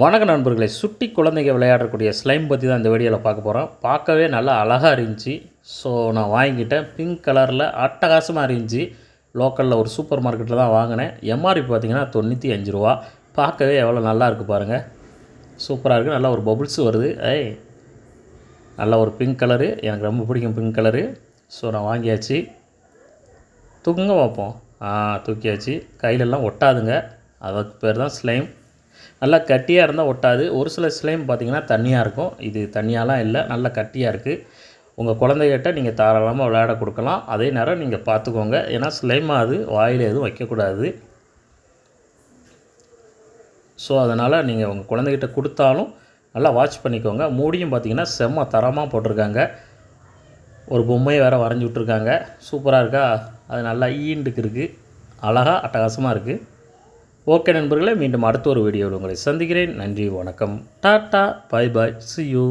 வணக்க நண்பர்களே, சுட்டி குழந்தைங்க விளையாடக்கூடிய ஸ்லைம் பற்றி தான் இந்த வீடியோவில் பார்க்க போகிறோம். பார்க்கவே நல்லா அழகாக இருந்துச்சு. ஸோ நான் வாங்கிக்கிட்டேன். பிங்க் கலரில் அட்டகாசமாக இருந்துச்சு. லோக்கலில் ஒரு சூப்பர் மார்க்கெட்டில் தான் வாங்கினேன். எம்ஆர்பி பார்த்திங்கன்னா ₹95. பார்க்கவே எவ்வளோ நல்லா இருக்குது பாருங்கள். சூப்பராக இருக்குது. நல்லா ஒரு பபுள்ஸ் வருது. நல்ல ஒரு பிங்க் கலரு, எனக்கு ரொம்ப பிடிக்கும் பிங்க் கலரு. ஸோ நான் வாங்கியாச்சு. தூக்குங்க பார்ப்போம். தூக்கியாச்சு. கையிலெல்லாம் ஒட்டாதுங்க. அதுக்கு பேர் தான் ஸ்லைம். நல்லா கட்டியாக இருந்தால் ஒட்டாது. ஒரு சில ஸ்லைம் பார்த்திங்கன்னா தண்ணியாக இருக்கும். இது தண்ணியாலாம் இல்லை, நல்லா கட்டியாக இருக்குது. உங்கள் குழந்தைகிட்ட நீங்கள் தாராளமாக விளையாட கொடுக்கலாம். அதே நேரம் நீங்கள் பார்த்துக்கோங்க, ஏன்னா ஸ்லைமாக அது வாயில் எதுவும் வைக்கக்கூடாது. ஸோ அதனால் நீங்கள் உங்கள் குழந்தைகிட்ட கொடுத்தாலும் நல்லா வாட்ச் பண்ணிக்கோங்க. மூடியும் பார்த்திங்கன்னா செம்ம தரமாக போட்டிருக்காங்க. ஒரு பொம்மையை வேறு வரைஞ்சி விட்ருக்காங்க. சூப்பராக இருக்கா? அது நல்லா ஈண்டுக்கு இருக்குது. அழகாக அட்டகாசமாக இருக்குது. ஓகே நண்பர்களே, மீண்டும் அடுத்த ஒரு வீடியோவில் உங்களை சந்திக்கிறேன். நன்றி, வணக்கம், tata, bye bye, see you.